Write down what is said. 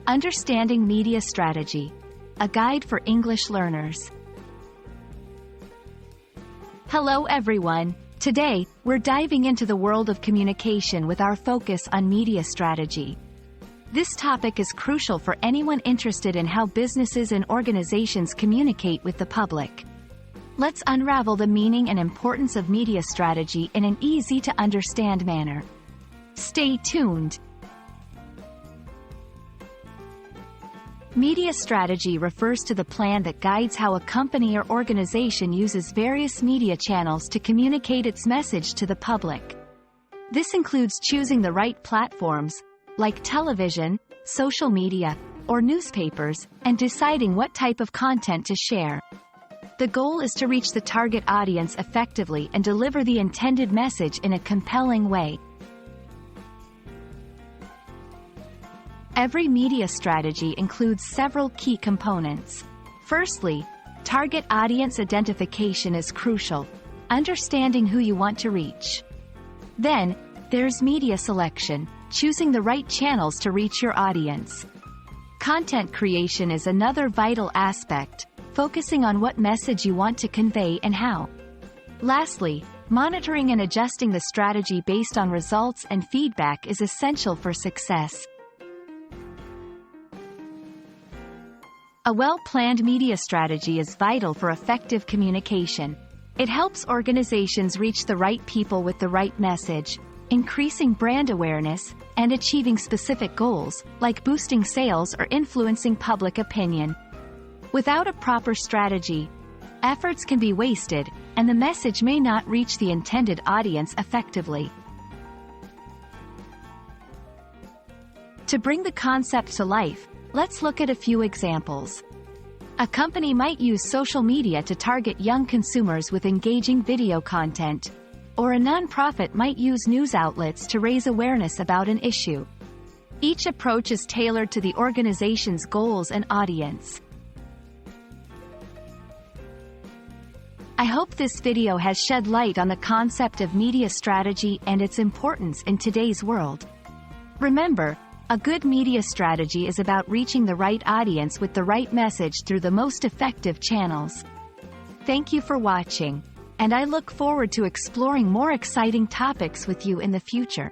Understanding Media Strategy, a guide for English learners. Hello everyone. Today, we're diving into the world of communication with our focus on media strategy. This topic is crucial for anyone interested in how businesses and organizations communicate with the public. Let's unravel the meaning and importance of media strategy in an easy-to-understand manner. Stay tuned. Media strategy refers to the plan that guides how a company or organization uses various media channels to communicate its message to the public. This includes choosing the right platforms, like television, social media, or newspapers, and deciding what type of content to share. The goal is to reach the target audience effectively and deliver the intended message in a compelling way. Every media strategy includes several key components. Firstly, target audience identification is crucial, understanding who you want to reach. Then, there's media selection, choosing the right channels to reach your audience. Content creation is another vital aspect, focusing on what message you want to convey and how. Lastly, monitoring and adjusting the strategy based on results and feedback is essential for success. A well-planned media strategy is vital for effective communication. It helps organizations reach the right people with the right message, increasing brand awareness, and achieving specific goals, like boosting sales or influencing public opinion. Without a proper strategy, efforts can be wasted, and the message may not reach the intended audience effectively. To bring the concept to life, let's look at a few examples. A company might use social media to target young consumers with engaging video content, or a nonprofit might use news outlets to raise awareness about an issue. Each approach is tailored to the organization's goals and audience. I hope this video has shed light on the concept of media strategy and its importance in today's world. Remember, a good media strategy is about reaching the right audience with the right message through the most effective channels. Thank you for watching, and I look forward to exploring more exciting topics with you in the future.